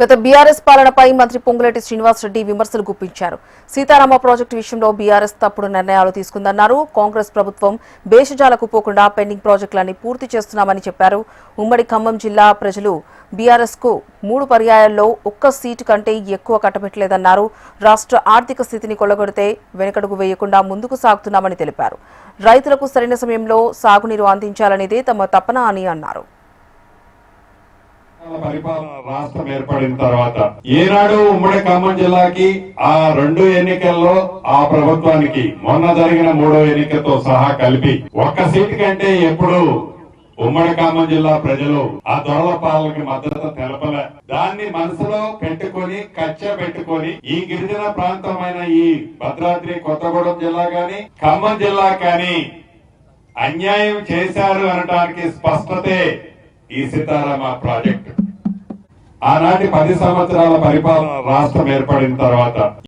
గత బీఆర్ఎస్ పాలనపై మంత్రి పొంగులేటి శ్రీనివాసరెడ్డి విమర్శలు గుప్పించారు. సీతారామ ప్రాజెక్టు విషయంలో బీఆర్ఎస్ తప్పుడు నిర్ణయాలు తీసుకుందన్నారు. కాంగ్రెస్ ప్రభుత్వం భేషజాలకు పోకుండా పెండింగ్ ప్రాజెక్టులన్నీ పూర్తి చేస్తున్నామని చెప్పారు. ఉమ్మడి ఖమ్మం జిల్లా ప్రజలు బీఆర్ఎస్ కు 3 పర్యాయాల్లో ఒక్క సీటు కంటే ఎక్కువ కట్టబెట్టలేదన్నారు. రాష్ట్ర ఆర్థిక స్థితిని కొల్లగొడితే వెనకడుగు వేయకుండా ముందుకు సాగుతున్నామని తెలిపారు. రైతులకు సరైన సమయంలో సాగునీరు అందించాలనేదే తమ తపన అని అన్నారు. పరిపాలన రాష్ట్రం ఏర్పడిన తర్వాత ఏనాడు ఉమ్మడి ఖమ్మం జిల్లాకి ఆ 2 ఎన్నికల్లో ఆ ప్రభుత్వానికి మొన్న జరిగిన 3వ ఎన్నికతో సహా కలిపి ఒక్క సీటు కంటే ఎప్పుడు ఉమ్మడి ఖమ్మం జిల్లా ప్రజలు ఆ దొరల పాలనకి మద్దతు తెలపలే. దాన్ని మనసులో పెట్టుకొని కచ్చ పెట్టుకొని ఈ గిరిజన ప్రాంతమైన ఈ భద్రాద్రి కొత్తగూడెం జిల్లా గాని ఖమ్మం జిల్లా కానీ అన్యాయం చేశారు అనడానికి స్పష్టతే ఈ సీతారామ ప్రాజెక్టు. ఆనాటి 10 సంవత్సరాల పరిపాలన రాష్ట్రం ఏర్పడిన తర్వాత